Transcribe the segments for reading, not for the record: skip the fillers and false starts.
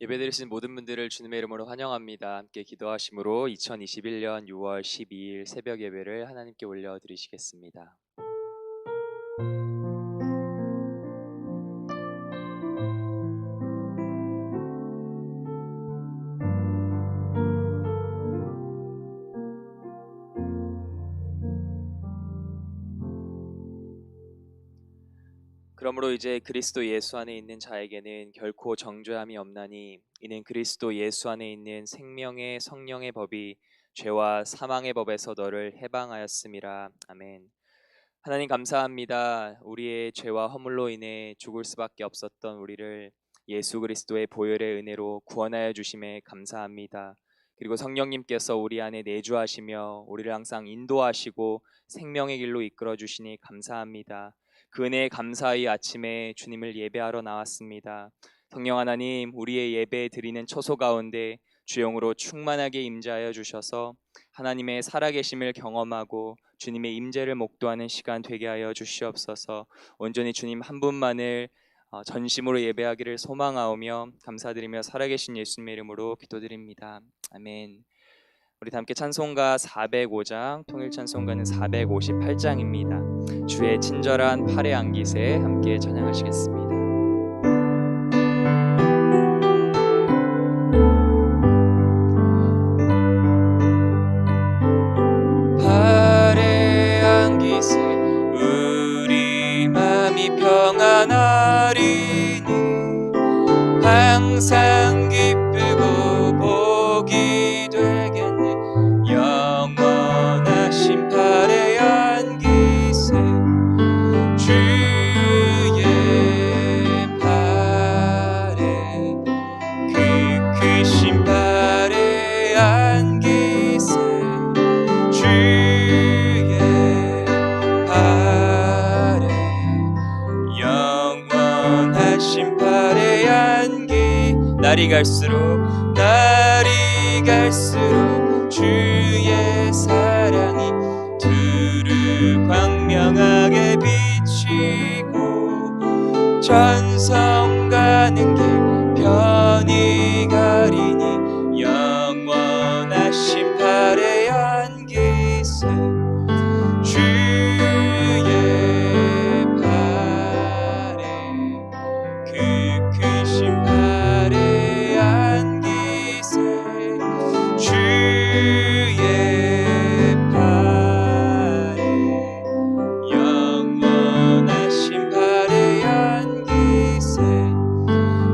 예배드리신 모든 분들을 주님의 이름으로 환영합니다. 함께 기도하심으로 2021년 6월 12일 새벽 예배를 하나님께 올려드리시겠습니다. 그러므로 이제 그리스도 예수 안에 있는 자에게는 결코 정죄함이 없나니 이는 그리스도 예수 안에 있는 생명의 성령의 법이 죄와 사망의 법에서 너를 해방하였음이라. 아멘. 하나님 감사합니다. 우리의 죄와 허물로 인해 죽을 수밖에 없었던 우리를 예수 그리스도의 보혈의 은혜로 구원하여 주심에 감사합니다. 그리고 성령님께서 우리 안에 내주하시며 우리를 항상 인도하시고 생명의 길로 이끌어 주시니 감사합니다. 그 은혜에 감사히 아침에 주님을 예배하러 나왔습니다. 성령 하나님, 우리의 예배 드리는 처소 가운데 주영으로 충만하게 임재하여 주셔서 하나님의 살아계심을 경험하고 주님의 임재를 목도하는 시간 되게 하여 주시옵소서. 온전히 주님 한 분만을 전심으로 예배하기를 소망하오며 감사드리며 살아계신 예수님의 이름으로 기도드립니다. 아멘. 우리 다 함께 찬송가 405장, 통일 찬송가는 458장입니다. 주의 친절한 팔에 안기세 함께 찬양하시겠습니다. 팔에 안기세 우리 맘이 평안하리니 항상 기쁘고 복이 되겠네. 영원하신 팔에 안기세 주의 팔에 그 크신 팔에 안기세 주의 팔에 영원하신 팔에 안기 날이 갈수록 주의 사랑이 두루 광명하게 비치고 전성 가는 길 편히 가리니 영원하신 팔에 안기세 주의 팔에 그 크신 팔에 안기세 주의 팔에 영원하신 팔에 안기세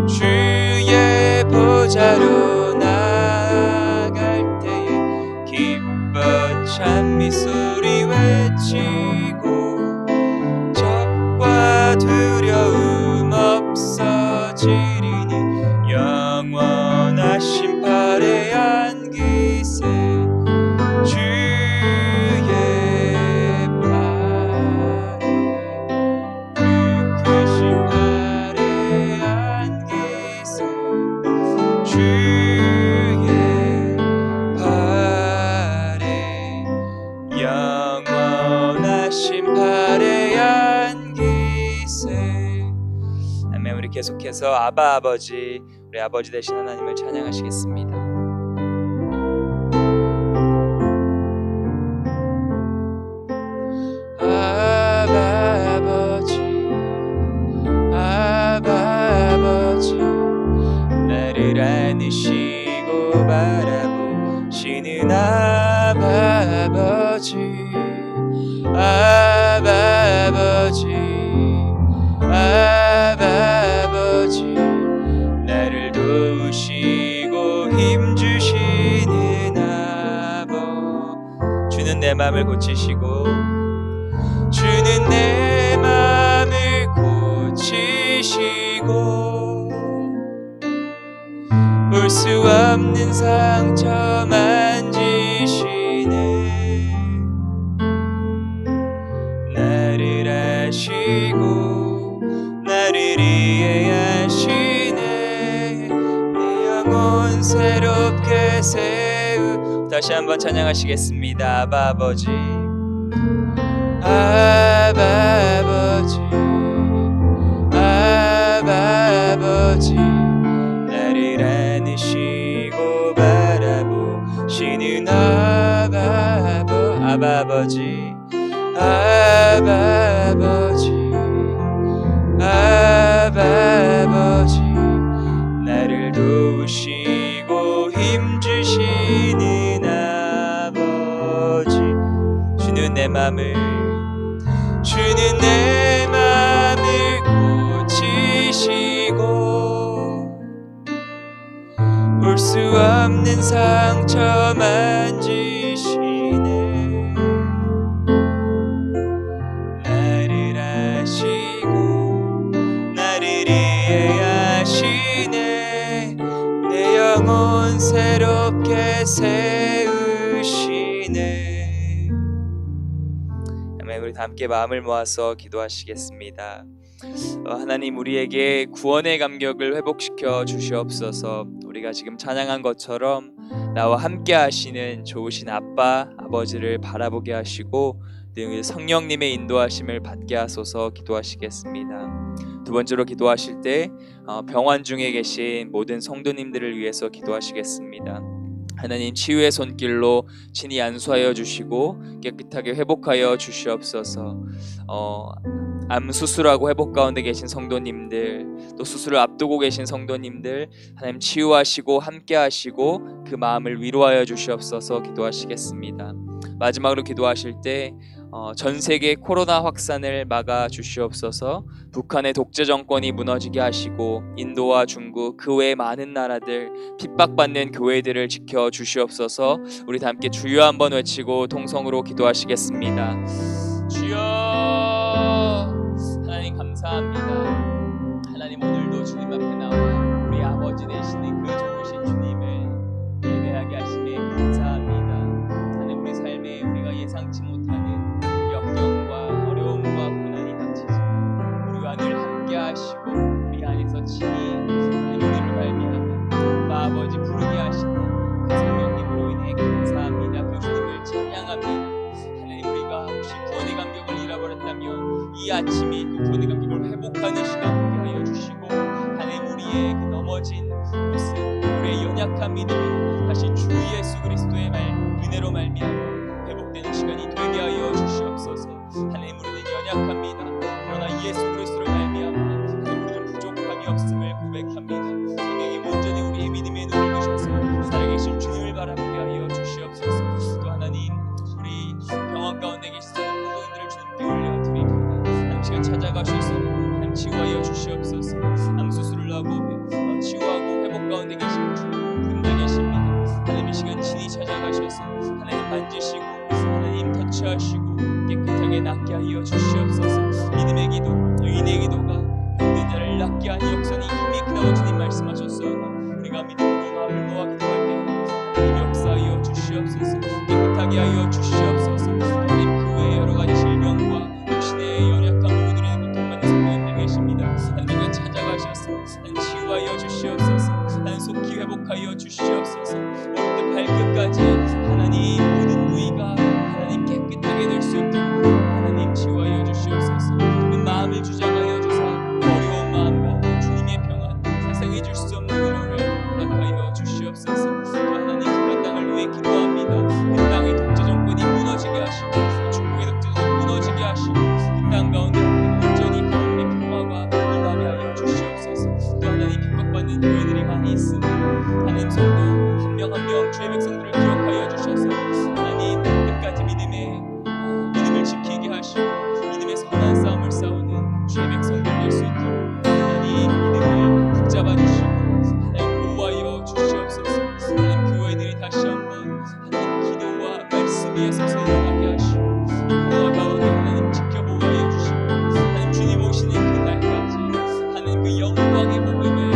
주의 보좌로 나아갈 때에 기뻐 찬미 소리 외치고 적과 두려움 없어지리니 영원하신 팔에 안기세 주의 팔에 그 크신 팔에 안기세 주의 팔에 영원하신 팔에 안기세. 아멘. 우리 계속해서 아바 아버지, 우리 아버지 되신 하나님을 찬양하시겠습니다. 아바 아버지 나를 안으시고 바라보시는 아바 아버지 나를 도우시고 힘주시는 아버 주는 내 맘을 고치시고 주는 내 맘을 고치시고 볼 수 없는 상처 만지시네. 나를 아시고 나를 이해하시네. 내 영혼 새롭게 세우. 다시 한번 찬양하시겠습니다. 아바 아버지 아바 아버지 나를 들으시고 바라보시는 아바버지 나를 도우시고 힘주시는 아버지 주는 내 맘을 고치시고 볼 수 없는 상처 만지시네 나를 아시고 나를 이해하시네 내 영혼 새롭게 세우시네. 아멘. 우리 다 함께 마음을 모아서 기도하시겠습니다. 하나님 우리에게 구원의 감격을 회복시켜 주시옵소서. 우리가 지금 찬양한 것처럼 나와 함께 하시는 좋으신 아빠 아버지를 바라보게 하시고 늘 성령님의 인도하심을 받게 하소서. 기도하시겠습니다. 두 번째로 기도하실 때 병환 중에 계신 모든 성도님들을 위해서 기도하시겠습니다. 하나님 치유의 손길로 친히 안수하여 주시고 깨끗하게 회복하여 주시옵소서. 암 수술하고 회복 가운데 계신 성도님들, 또 수술을 앞두고 계신 성도님들 하나님 치유하시고 함께 하시고 그 마음을 위로하여 주시옵소서. 기도하시겠습니다. 마지막으로 기도하실 때 전 세계 코로나 확산을 막아 주시옵소서. 북한의 독재 정권이 무너지게 하시고 인도와 중국 그 외의 많은 나라들 핍박받는 교회들을 지켜 주시옵소서. 우리 다 함께 주여 한번 외치고 통성으로 기도하시겠습니다. 주여 하나님 감사합니다. 하나님 오늘도 주님 앞에 나와 우리 아버지 되시는 그 좋으신 주님을 예배하게 하심에 감사합니다. 하나님 우리 삶에 우리가 예상치 못하는 역경과 어려움과 고난이 닥치지만 우리와 늘 함께 하시고 우리 안에서 친히 하나님 우리를 말미암아 아빠 아버지 부르게 하시는 그 성령님으로 인해 감사합니다. 그 주님을 찬양합니다. 하나님 우리가 혹시 구원의 감격을 잃어버렸다면 이 아침이 그 구원의 감격을 회복하는 시간 되게 하여 주시고 하나님 우리의 그 넘어진 모습 우리의 연약한 믿음이 다시 주 예수 그리스도의 은혜로 말미암아 회복되는 시간이 되게 하여 주시옵소서. 하나님 우리는 연약합니다. 그러나 예수 그리스도를 말미암아 하나님 우리는 부족함이 없음을 고백합니다. 성령이 온전히 우리의 믿음의 눈을 드셔서 살아계신 주님을 바라보게 하여 주시옵소서. 또 하나님 우리 병원 가운데 계신 성도님들을 주님께 올려드립니다. 하나님 시간 찾아가셔서 하나님 치유하여 주시옵소서. 암 수술을 하고 치유하고 회복 가운데 계신 분들 계십니다. 하나님 이 시간 친히 찾아가셔서 하나님 만지시고 하나님 터치하시고 깨끗하게 낫게 하여 주시옵소서. 믿음의 기도, 의인의 기도가 병든 자를 낫게 하니 역사니 힘이 크다고 주님 말씀하셨어요. 우리가 믿음으로 마음을 모아 기도할 때 하나님 역사하여 주시옵소서. 깨끗하게 하여 주시옵소서. 하나님 그 외의 여러 가지 질병과 육신의 연약한 모두들의 고통받는 성도님들 계십니다. 하나님과 찾아가셔서 하나님 치유하여 주시옵소서. 하나님 속히 회복하여 주시옵소서. 머리부터 발끝까지 하나님 모든 부위가 하나님 깨끗하게 될 수 있도록 하나님 치유하여 주시옵소서. 그 마음을 주장하여 주사 어려운 마음과 주님의 평안 세상이 줄 수 없는 위로를 허락하여 주시옵소서. 또 하나님 그 땅을 위해 기도합니다. 그 땅의 독재 정권이 무너지게 하시고 중국의 독재 정권이 무너지게 하시고 그 땅 가운데 온전히 하나님의 평화가 임하게 하여 주시옵소서. 또 하나님 핍박받는 교회들이 많이 있으니 하나님 성도 한 명 한 명 주의 백성들을 기억하여 주셔서 하나님 끝까지 믿음을 지키게 하시고 믿음의 선한 싸움을 싸우는 주의 백성들 될 수 있도록 하나님 믿음을 붙잡아 주시고 하나님 보호하여 주시옵소서. 하나님 교회들이 다시 한번 하나님 기도와 말씀 위에서 세워나게 하시고 코로나 가운데 하나님 지켜보호하여 주시고 하나님 주님 오시는 그날까지 하나님 그 영광의 복음을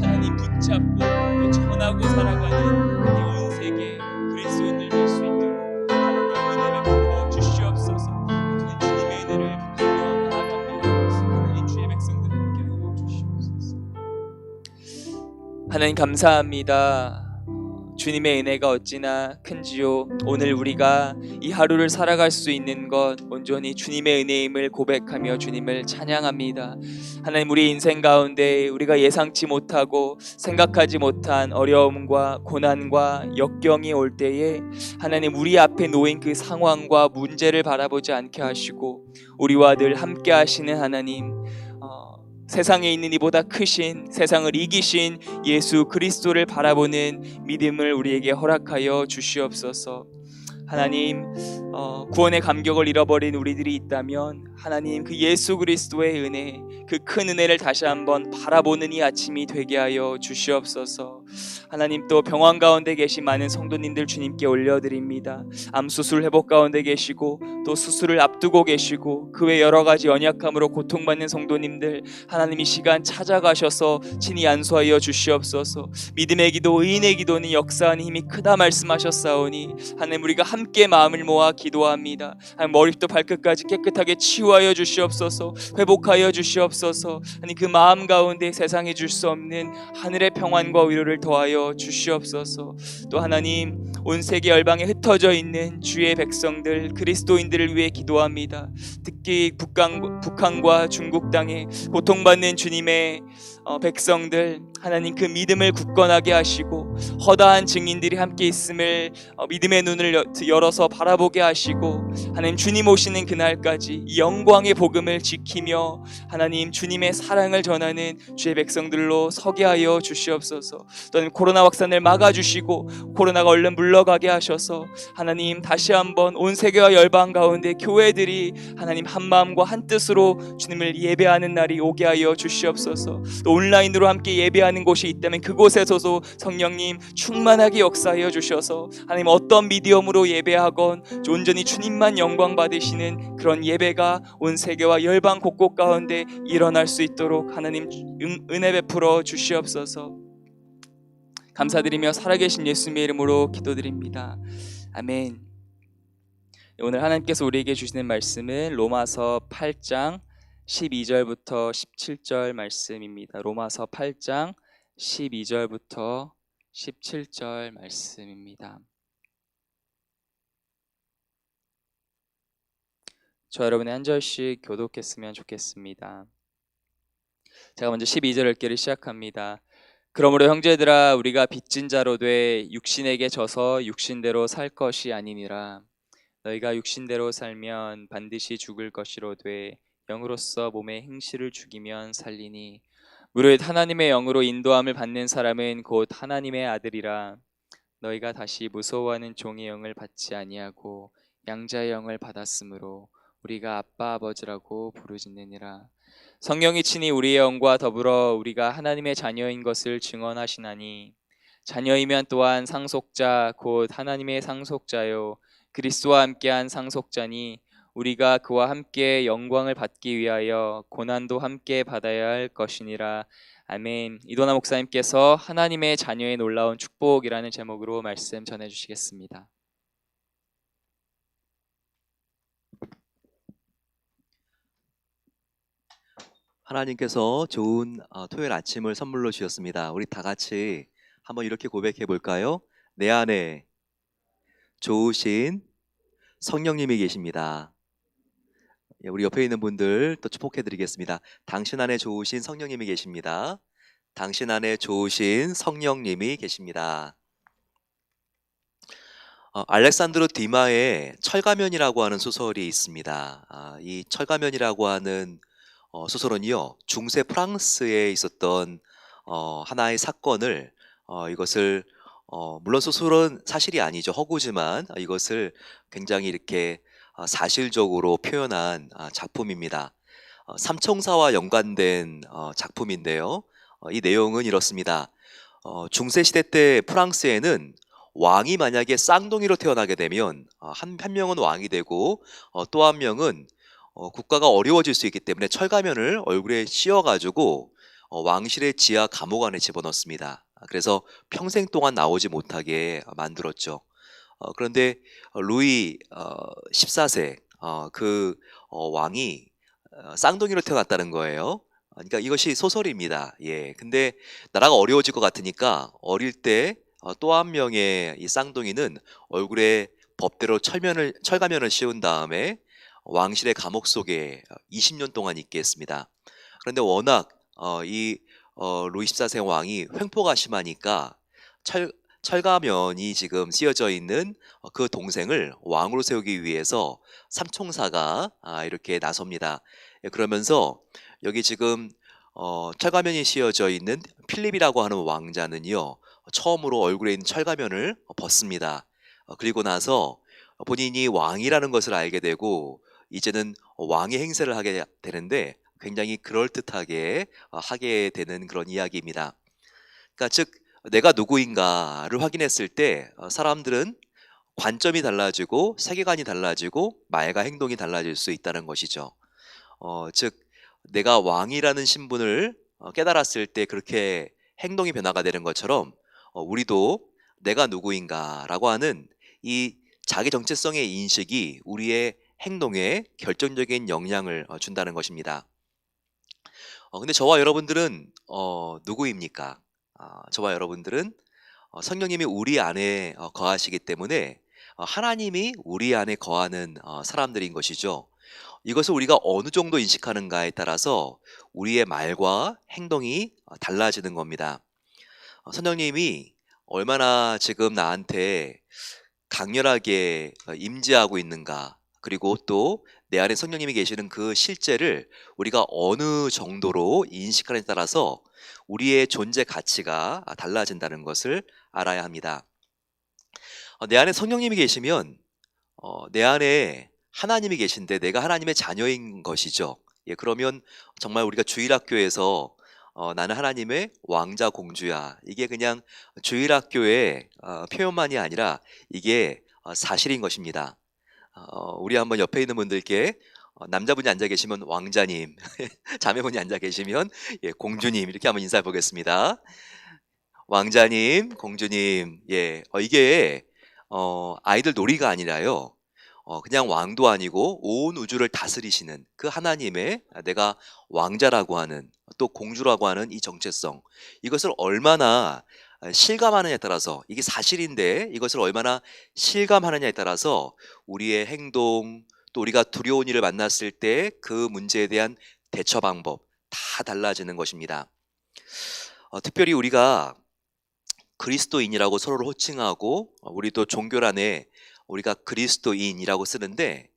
하나님 붙잡고 또 전하고 살아가는 하나님 온 세계 그리스도인들 될 수 있도록 하나님 은혜를 부어 주시옵소서. 주님의 은혜를 부탁하며 나아갑니다. 하나님 주의 백성들 함께 하여 주시옵소서. 하나님 감사합니다. 주님의 은혜가 어찌나 큰지요. 오늘 우리가 이 하루를 살아갈 수 있는 것 온전히 주님의 은혜임을 고백하며 주님을 찬양합니다. 하나님, 우리 인생 가운데 우리가 예상치 못하고 생각하지 못한 어려움과 고난과 역경이 올 때에 하나님, 우리 앞에 놓인 그 상황과 문제를 바라보지 않게 하시고 우리와 늘 함께 하시는 하나님, 세상에 있는 이보다 크신, 세상을 이기신 예수 그리스도를 바라보는 믿음을 우리에게 허락하여 주시옵소서. 하나님, 구원의 감격을 잃어버린 우리들이 있다면 하나님, 그 예수 그리스도의 은혜, 그 큰 은혜를 다시 한번 바라보는 이 아침이 되게 하여 주시옵소서. 하나님, 또 병원 가운데 계신 많은 성도님들 주님께 올려드립니다. 암 수술 회복 가운데 계시고 또 수술을 앞두고 계시고 그 외 여러 가지 연약함으로 고통받는 성도님들, 하나님 이 시간 찾아가셔서 친히 안수하여 주시옵소서. 믿음의 기도, 의인의 기도는 역사하는 힘이 크다 말씀하셨사오니 하나님, 우리가 함께 마음을 모아 기도합니다. 하나님, 머리부터 발끝까지 깨끗하게 치유하여 주시옵소서. 회복하여 주시옵소서. 하나님, 그 마음 가운데 세상에 줄 수 없는 하늘의 평안과 위로를 더하여 주시옵소서. 또 하나님, 온 세계 열방에 흩어져 있는 주의 백성들, 그리스도인들을 위해 기도합니다. 특히 북한과 중국 땅에 고통받는 주님의 백성들, 하나님 그 믿음을 굳건하게 하시고 허다한 증인들이 함께 있음을 믿음의 눈을 열어서 바라보게 하시고 하나님, 주님 오시는 그날까지 이 영광의 복음을 지키며 하나님 주님의 사랑을 전하는 주의 백성들로 서게 하여 주시옵소서. 또는 코로나 확산을 막아주시고 코로나가 얼른 물러가게 하셔서 하나님, 다시 한번 온 세계와 열방 가운데 교회들이 하나님 한 마음과 한 뜻으로 주님을 예배하는 날이 오게 하여 주시옵소서. 또 온라인으로 함께 예배하는 곳이 있다면 그곳에서도 성령님 충만하게 역사하여 주셔서 하나님, 어떤 미디엄으로 예배하건 온전히 주님만 영광 받으시는 그런 예배가 온 세계와 열방 곳곳 가운데 일어날 수 있도록 하나님 은혜 베풀어 주시옵소서. 감사드리며 살아계신 예수님의 이름으로 기도드립니다. 아멘. 오늘 하나님께서 우리에게 주시는 말씀은 로마서 8장 12절부터 17절 말씀입니다. 로마서 8장 12절부터 17절 말씀입니다. 저 여러분의 한 절씩 교독했으면 좋겠습니다. 제가 먼저 12절 읽기를 시작합니다. 그러므로 형제들아, 우리가 빚진 자로 돼 육신에게 져서 육신대로 살 것이 아니니라. 너희가 육신대로 살면 반드시 죽을 것이로되 영으로서 몸의 행실을 죽이면 살리니 무릇 하나님의 영으로 인도함을 받는 사람은 곧 하나님의 아들이라. 너희가 다시 무서워하는 종의 영을 받지 아니하고 양자의 영을 받았으므로 우리가 아빠 아버지라고 부르짖느니라. 성령이 친히 우리의 영과 더불어 우리가 하나님의 자녀인 것을 증언하시나니 자녀이면 또한 상속자 곧 하나님의 상속자요 그리스도와 함께한 상속자니 우리가 그와 함께 영광을 받기 위하여 고난도 함께 받아야 할 것이니라. 아멘. 이도나 목사님께서 하나님의 자녀의 놀라운 축복이라는 제목으로 말씀 전해주시겠습니다. 하나님께서 좋은 토요일 아침을 선물로 주셨습니다. 우리 다 같이 한번 이렇게 고백해 볼까요? 내 안에 좋으신 성령님이 계십니다. 우리 옆에 있는 분들 또 축복해 드리겠습니다. 당신 안에 좋으신 성령님이 계십니다. 당신 안에 좋으신 성령님이 계십니다. 알렉산드로 디마의 철가면이라고 하는 소설이 있습니다. 이 철가면이라고 하는 소설은요, 중세 프랑스에 있었던 하나의 사건을 이것을 물론 소설은 사실이 아니죠. 허구지만 이것을 굉장히 이렇게 사실적으로 표현한 작품입니다. 삼총사와 연관된 작품인데요. 이 내용은 이렇습니다. 중세 시대 때 프랑스에는 왕이 만약에 쌍둥이로 태어나게 되면 한 명은 왕이 되고 또 한 명은 국가가 어려워질 수 있기 때문에 철가면을 얼굴에 씌워가지고 왕실의 지하 감옥 안에 집어넣습니다. 그래서 평생 동안 나오지 못하게 만들었죠. 그런데 루이 14세 그 왕이 쌍둥이로 태어났다는 거예요. 그러니까 이것이 소설입니다. 예. 근데 나라가 어려워질 것 같으니까 어릴 때 또 한 명의 이 쌍둥이는 얼굴에 법대로 철가면을 씌운 다음에 왕실의 감옥 속에 20년 동안 있게 했습니다. 그런데 워낙 루이 14세 왕이 횡포가 심하니까 철가면이 지금 씌어져 있는 그 동생을 왕으로 세우기 위해서 삼총사가 이렇게 나섭니다. 예, 그러면서 여기 지금 철가면이 씌어져 있는 필립이라고 하는 왕자는요, 처음으로 얼굴에 있는 철가면을 벗습니다. 그리고 나서 본인이 왕이라는 것을 알게 되고 이제는 왕의 행세를 하게 되는데 굉장히 그럴듯하게 하게 되는 그런 이야기입니다. 그러니까 즉 내가 누구인가를 확인했을 때 사람들은 관점이 달라지고 세계관이 달라지고 말과 행동이 달라질 수 있다는 것이죠. 즉 내가 왕이라는 신분을 깨달았을 때 그렇게 행동이 변화가 되는 것처럼 우리도 내가 누구인가라고 하는 이 자기 정체성의 인식이 우리의 행동에 결정적인 영향을 준다는 것입니다. 근데 저와 여러분들은 누구입니까? 저와 여러분들은 성령님이 우리 안에 거하시기 때문에 하나님이 우리 안에 거하는 사람들인 것이죠. 이것을 우리가 어느 정도 인식하는가에 따라서 우리의 말과 행동이 달라지는 겁니다. 성령님이 얼마나 지금 나한테 강렬하게 임재하고 있는가, 그리고 또 내 안에 성령님이 계시는 그 실제를 우리가 어느 정도로 인식하느냐에 따라서 우리의 존재 가치가 달라진다는 것을 알아야 합니다. 내 안에 성령님이 계시면 내 안에 하나님이 계신데 내가 하나님의 자녀인 것이죠. 예, 그러면 정말 우리가 주일학교에서 나는 하나님의 왕자 공주야, 이게 그냥 주일학교의 표현만이 아니라 이게 사실인 것입니다. 우리 한번 옆에 있는 분들께 남자분이 앉아 계시면 왕자님, 자매분이 앉아 계시면 예, 공주님, 이렇게 한번 인사해 보겠습니다. 왕자님, 공주님, 예, 이게 아이들 놀이가 아니라요, 그냥 왕도 아니고 온 우주를 다스리시는 그 하나님의 내가 왕자라고 하는, 또 공주라고 하는 이 정체성, 이것을 얼마나 실감하느냐에 따라서, 이게 사실인데 이것을 얼마나 실감하느냐에 따라서 우리의 행동, 또 우리가 두려운 일을 만났을 때 그 문제에 대한 대처 방법 다 달라지는 것입니다. 특별히 우리가 그리스도인이라고 서로를 호칭하고 우리도 종교란에 우리가 그리스도인이라고 쓰는데,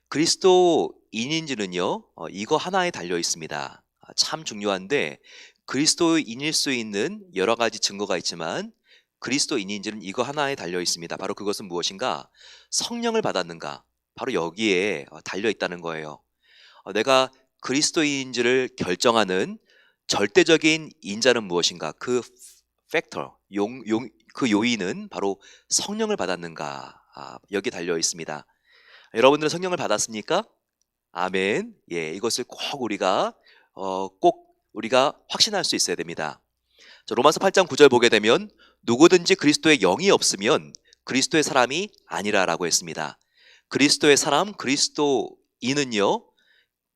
그리스도인인지는요 이거 하나에 달려 있습니다. 참 중요한데, 그리스도인일 수 있는 여러 가지 증거가 있지만 그리스도인인지는 이거 하나에 달려 있습니다. 바로 그것은 무엇인가? 성령을 받았는가? 바로 여기에 달려 있다는 거예요. 내가 그리스도인인지를 결정하는 절대적인 인자는 무엇인가? 그 팩터, 그 요인은 바로 성령을 받았는가? 여기 달려 있습니다. 여러분들은 성령을 받았습니까? 아멘. 예, 이것을 꼭 우리가 확신할 수 있어야 됩니다. 로마서 8장 9절 보게 되면 누구든지 그리스도의 영이 없으면 그리스도의 사람이 아니라라고 했습니다. 그리스도의 사람, 그리스도인은요,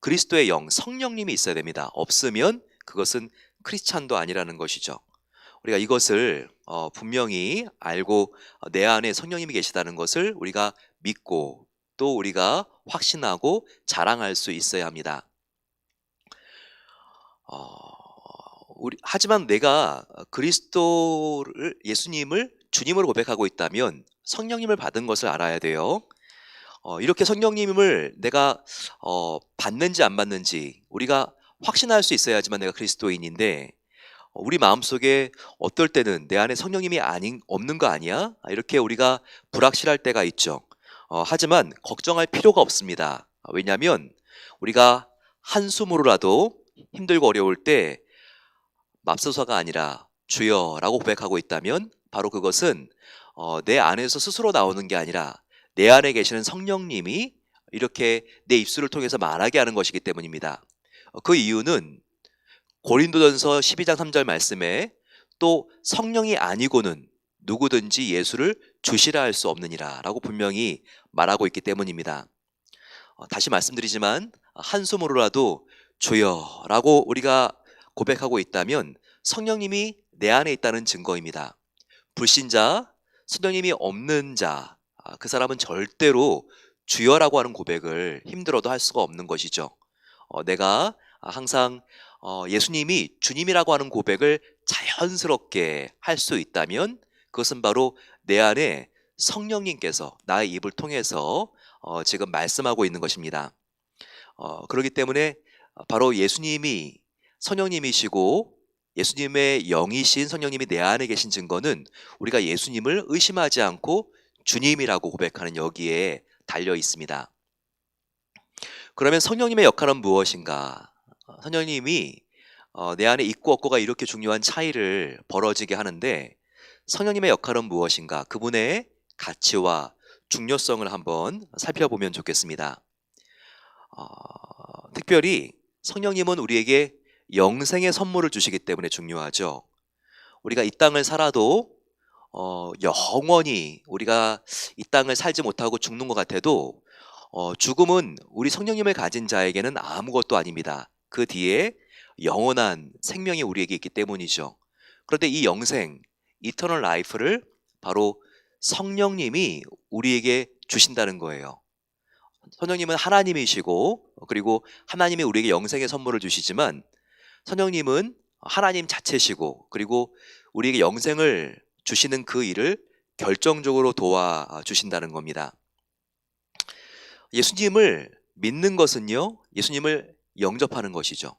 그리스도의 영, 성령님이 있어야 됩니다. 없으면 그것은 크리스찬도 아니라는 것이죠. 우리가 이것을 분명히 알고 내 안에 성령님이 계시다는 것을 우리가 믿고 또 우리가 확신하고 자랑할 수 있어야 합니다. 하지만 내가 예수님을 주님으로 고백하고 있다면 성령님을 받은 것을 알아야 돼요. 이렇게 성령님을 내가 받는지 안 받는지 우리가 확신할 수 있어야지만 내가 그리스도인인데, 우리 마음속에 어떨 때는 내 안에 성령님이 없는 거 아니야? 이렇게 우리가 불확실할 때가 있죠. 하지만 걱정할 필요가 없습니다. 왜냐하면 우리가 한숨으로라도 힘들고 어려울 때 맙소사가 아니라 주여라고 고백하고 있다면 바로 그것은 내 안에서 스스로 나오는 게 아니라 내 안에 계시는 성령님이 이렇게 내 입술을 통해서 말하게 하는 것이기 때문입니다. 그 이유는 고린도전서 12장 3절 말씀에 또 성령이 아니고는 누구든지 예수를 주시라 할 수 없느니라 라고 분명히 말하고 있기 때문입니다. 다시 말씀드리지만 한숨으로라도 주여 라고 우리가 고백하고 있다면 성령님이 내 안에 있다는 증거입니다. 불신자, 성령님이 없는 자, 그 사람은 절대로 주여라고 하는 고백을 힘들어도 할 수가 없는 것이죠. 내가 항상 예수님이 주님이라고 하는 고백을 자연스럽게 할 수 있다면 그것은 바로 내 안에 성령님께서 나의 입을 통해서 지금 말씀하고 있는 것입니다. 그렇기 때문에 바로 예수님이 성령님이시고 예수님의 영이신 성령님이 내 안에 계신 증거는 우리가 예수님을 의심하지 않고 주님이라고 고백하는 여기에 달려 있습니다. 그러면 성령님의 역할은 무엇인가? 성령님이 내 안에 있고 없고가 이렇게 중요한 차이를 벌어지게 하는데 성령님의 역할은 무엇인가? 그분의 가치와 중요성을 한번 살펴보면 좋겠습니다. 특별히 성령님은 우리에게 영생의 선물을 주시기 때문에 중요하죠. 우리가 이 땅을 살아도 영원히 우리가 이 땅을 살지 못하고 죽는 것 같아도 죽음은 우리 성령님을 가진 자에게는 아무것도 아닙니다. 그 뒤에 영원한 생명이 우리에게 있기 때문이죠. 그런데 이 영생, 이터널 라이프를 바로 성령님이 우리에게 주신다는 거예요. 성령님은 하나님이시고 그리고 하나님이 우리에게 영생의 선물을 주시지만 성령님은 하나님 자체시고 그리고 우리에게 영생을 주시는 그 일을 결정적으로 도와주신다는 겁니다. 예수님을 믿는 것은요, 예수님을 영접하는 것이죠.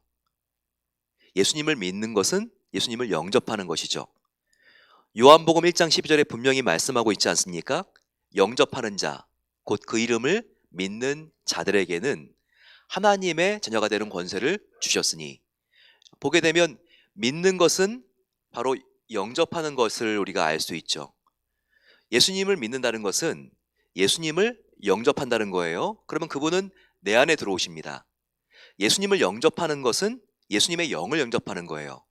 예수님을 믿는 것은 예수님을 영접하는 것이죠. 요한복음 1장 12절에 분명히 말씀하고 있지 않습니까? 영접하는 자, 곧 그 이름을 믿는 자들에게는 하나님의 자녀가 되는 권세를 주셨으니, 보게 되면 믿는 것은 바로 영접하는 것을 우리가 알 수 있죠. 예수님을 믿는다는 것은 예수님을 영접한다는 거예요. 그러면 그분은 내 안에 들어오십니다. 예수님을 영접하는 것은 예수님의 영을 영접하는 거예요.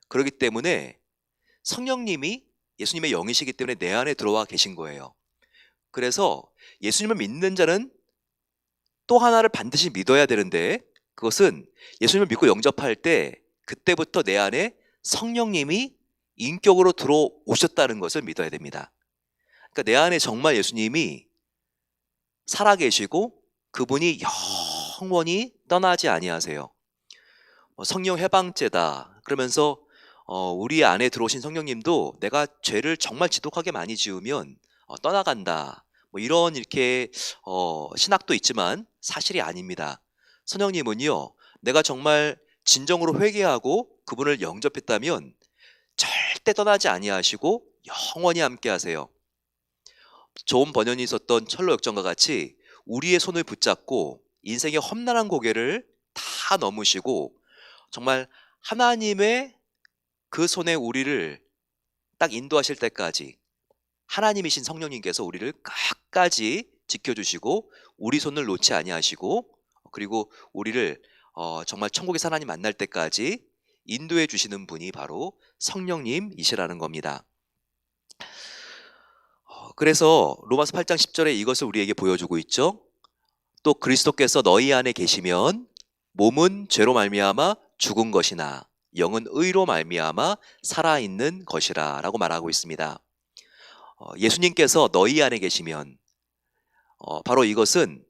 그렇기 때문에 성령님이 예수님의 영이시기 때문에 내 안에 들어와 계신 거예요. 그래서 예수님을 믿는 자는 또 하나를 반드시 믿어야 되는데, 그것은 예수님을 믿고 영접할 때 그때부터 내 안에 성령님이 인격으로 들어오셨다는 것을 믿어야 됩니다. 그러니까 내 안에 정말 예수님이 살아계시고 그분이 영원히 떠나지 아니하세요. 성령 해방죄다 그러면서 우리 안에 들어오신 성령님도 내가 죄를 정말 지독하게 많이 지으면 떠나간다, 뭐 이런 이렇게 신학도 있지만 사실이 아닙니다. 성령님은요, 내가 정말 진정으로 회개하고 그분을 영접했다면 절대 떠나지 아니하시고 영원히 함께 하세요. 좋은 번연이 있었던 철로 역정과 같이 우리의 손을 붙잡고 인생의 험난한 고개를 다 넘으시고 정말 하나님의 그 손에 우리를 딱 인도하실 때까지 하나님이신 성령님께서 우리를 끝까지 지켜주시고 우리 손을 놓지 아니하시고 그리고 우리를 정말 천국에서 하나님 만날 때까지 인도해 주시는 분이 바로 성령님이시라는 겁니다. 그래서 로마서 8장 10절에 이것을 우리에게 보여주고 있죠. 또 그리스도께서 너희 안에 계시면 몸은 죄로 말미암아 죽은 것이나 영은 의로 말미암아 살아있는 것이라 라고 말하고 있습니다. 예수님께서 너희 안에 계시면 바로 이것은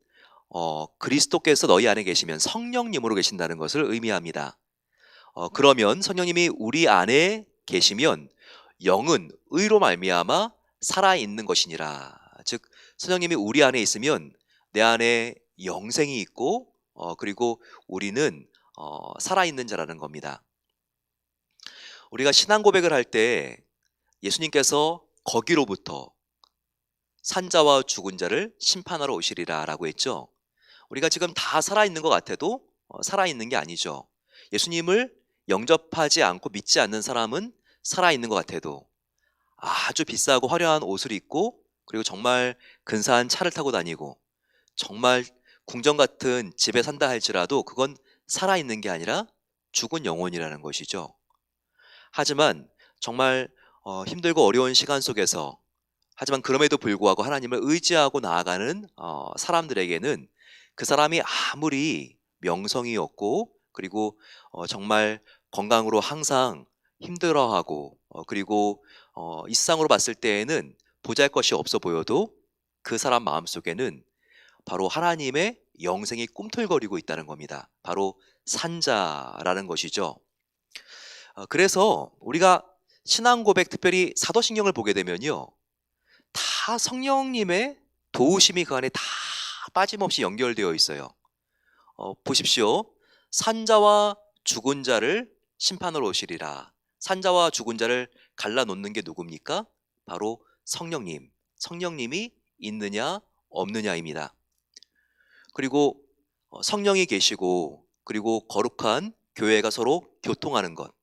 그리스도께서 너희 안에 계시면 성령님으로 계신다는 것을 의미합니다. 그러면 성령님이 우리 안에 계시면 영은 의로 말미암아 살아있는 것이니라. 즉 성령님이 우리 안에 있으면 내 안에 영생이 있고 그리고 우리는 살아있는 자라는 겁니다. 우리가 신앙 고백을 할 때 예수님께서 거기로부터 산자와 죽은 자를 심판하러 오시리라 라고 했죠. 우리가 지금 다 살아있는 것 같아도 살아있는 게 아니죠. 예수님을 영접하지 않고 믿지 않는 사람은 살아있는 것 같아도 아주 비싸고 화려한 옷을 입고 그리고 정말 근사한 차를 타고 다니고 정말 궁전 같은 집에 산다 할지라도 그건 살아있는 게 아니라 죽은 영혼이라는 것이죠. 하지만 정말 힘들고 어려운 시간 속에서 하지만 그럼에도 불구하고 하나님을 의지하고 나아가는 사람들에게는 그 사람이 아무리 명성이 없고 그리고 정말 건강으로 항상 힘들어하고 그리고 이 세상으로 봤을 때에는 보잘것이 없어 보여도 그 사람 마음속에는 바로 하나님의 영생이 꿈틀거리고 있다는 겁니다. 바로 산자라는 것이죠. 그래서 우리가 신앙 고백, 특별히 사도신경을 보게 되면요, 다 성령님의 도우심이 그 안에 다 빠짐없이 연결되어 있어요. 보십시오. 산자와 죽은 자를 심판으로 오시리라. 산자와 죽은 자를 갈라놓는 게 누굽니까? 바로 성령님. 성령님이 있느냐 없느냐입니다. 그리고 성령이 계시고 그리고 거룩한 교회가 서로 교통하는 것.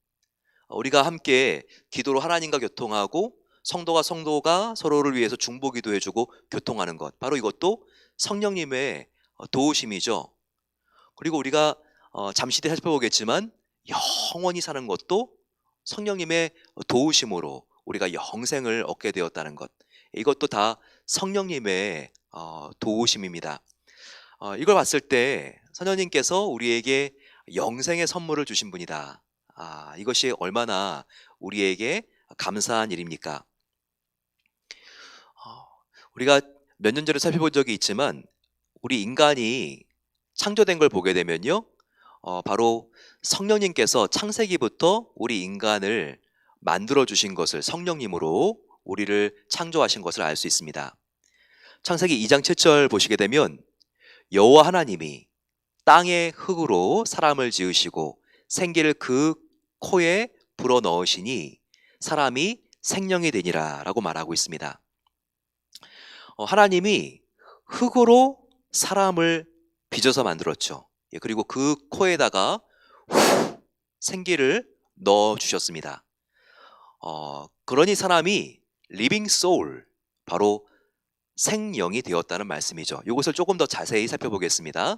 우리가 함께 기도로 하나님과 교통하고 성도가 서로를 위해서 중보기도 해주고 교통하는 것. 바로 이것도 성령님의 도우심이죠. 그리고 우리가 잠시 뒤에 살펴보겠지만 영원히 사는 것도 성령님의 도우심으로 우리가 영생을 얻게 되었다는 것. 이것도 다 성령님의 도우심입니다. 이걸 봤을 때 선녀님께서 우리에게 영생의 선물을 주신 분이다. 이것이 얼마나 우리에게 감사한 일입니까? 우리가 몇 년 전에 살펴본 적이 있지만 우리 인간이 창조된 걸 보게 되면요, 바로 성령님께서 창세기부터 우리 인간을 만들어 주신 것을, 성령님으로 우리를 창조하신 것을 알 수 있습니다. 창세기 2장 7절 보시게 되면 여호와 하나님이 땅의 흙으로 사람을 지으시고 생기를 그 코에 불어 넣으시니 사람이 생명이 되니라 라고 말하고 있습니다. 하나님이 흙으로 사람을 빚어서 만들었죠. 그리고 그 코에다가 생기를 넣어 주셨습니다. 그러니 사람이 리빙 소울, 바로 생령이 되었다는 말씀이죠. 이것을 조금 더 자세히 살펴보겠습니다.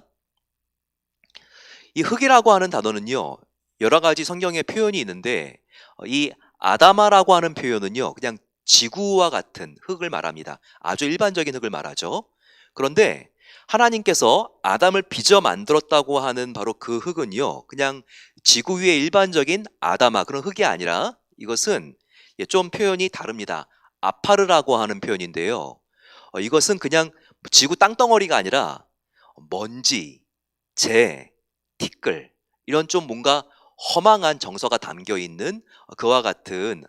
이 흙이라고 하는 단어는요, 여러 가지 성경의 표현이 있는데 이 아담아라고 하는 표현은요, 그냥 지구와 같은 흙을 말합니다. 아주 일반적인 흙을 말하죠. 그런데 하나님께서 아담을 빚어 만들었다고 하는 바로 그 흙은요, 그냥 지구 위의 일반적인 아담아, 그런 흙이 아니라 이것은 좀 표현이 다릅니다. 아파르라고 하는 표현인데요, 이것은 그냥 지구 땅덩어리가 아니라 먼지, 재, 티끌, 이런 좀 뭔가 허망한 정서가 담겨 있는 그와 같은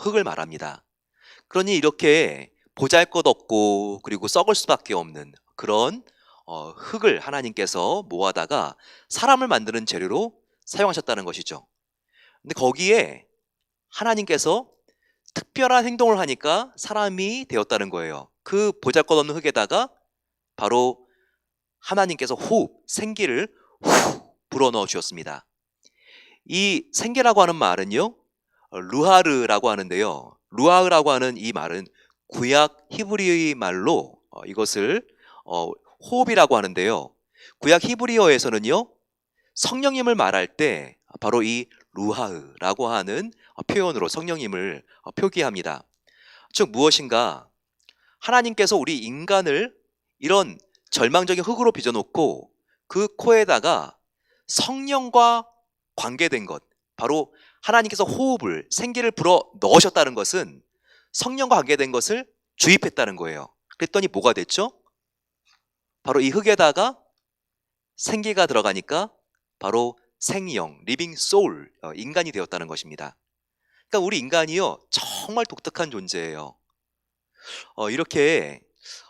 흙을 말합니다. 그러니 이렇게 보잘것없고 그리고 썩을 수밖에 없는 그런 흙을 하나님께서 모아다가 사람을 만드는 재료로 사용하셨다는 것이죠. 근데 거기에 하나님께서 특별한 행동을 하니까 사람이 되었다는 거예요. 그 보잘것없는 흙에다가 바로 하나님께서 호흡, 생기를 불어넣어 주셨습니다. 이 생기라고 하는 말은요, 루하르라고 하는데요, 루하르라고 하는 이 말은 구약 히브리의 말로 이것을 호흡이라고 하는데요, 구약 히브리어에서는요, 성령님을 말할 때 바로 이 루하르라고 하는 표현으로 성령님을 표기합니다. 즉 무엇인가, 하나님께서 우리 인간을 이런 절망적인 흙으로 빚어놓고 그 코에다가 성령과 관계된 것, 바로 하나님께서 호흡을, 생기를 불어 넣으셨다는 것은 성령과 관계된 것을 주입했다는 거예요. 그랬더니 뭐가 됐죠? 바로 이 흙에다가 생기가 들어가니까 바로 생영, 리빙 소울, 인간이 되었다는 것입니다. 그러니까 우리 인간이요, 정말 독특한 존재예요. 이렇게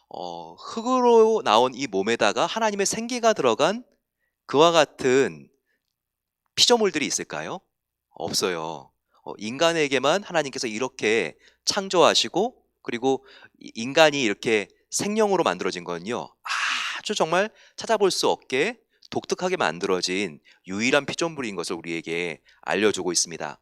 흙으로 나온 이 몸에다가 하나님의 생기가 들어간 그와 같은 피조물들이 있을까요? 없어요. 인간에게만 하나님께서 이렇게 창조하시고 그리고 인간이 이렇게 생명으로 만들어진 건요, 아주 정말 찾아볼 수 없게 독특하게 만들어진 유일한 피조물인 것을 우리에게 알려주고 있습니다.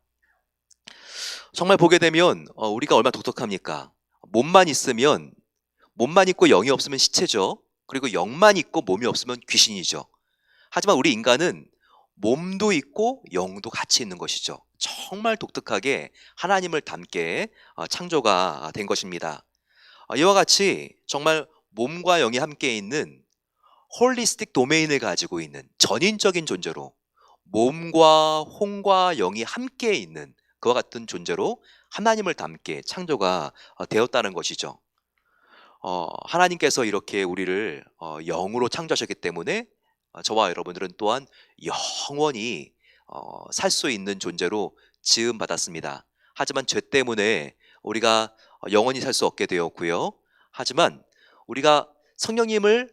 정말 보게 되면 우리가 얼마나 독특합니까? 몸만 있고 영이 없으면 시체죠. 그리고 영만 있고 몸이 없으면 귀신이죠. 하지만 우리 인간은 몸도 있고 영도 같이 있는 것이죠. 정말 독특하게 하나님을 닮게 창조가 된 것입니다. 이와 같이 정말 몸과 영이 함께 있는 홀리스틱 도메인을 가지고 있는 전인적인 존재로, 몸과 혼과 영이 함께 있는 그와 같은 존재로 하나님을 닮게 창조가 되었다는 것이죠. 하나님께서 이렇게 우리를 영으로 창조하셨기 때문에 저와 여러분들은 또한 영원히 살 수 있는 존재로 지음 받았습니다. 하지만 죄 때문에 우리가 영원히 살 수 없게 되었고요. 하지만 우리가 성령님을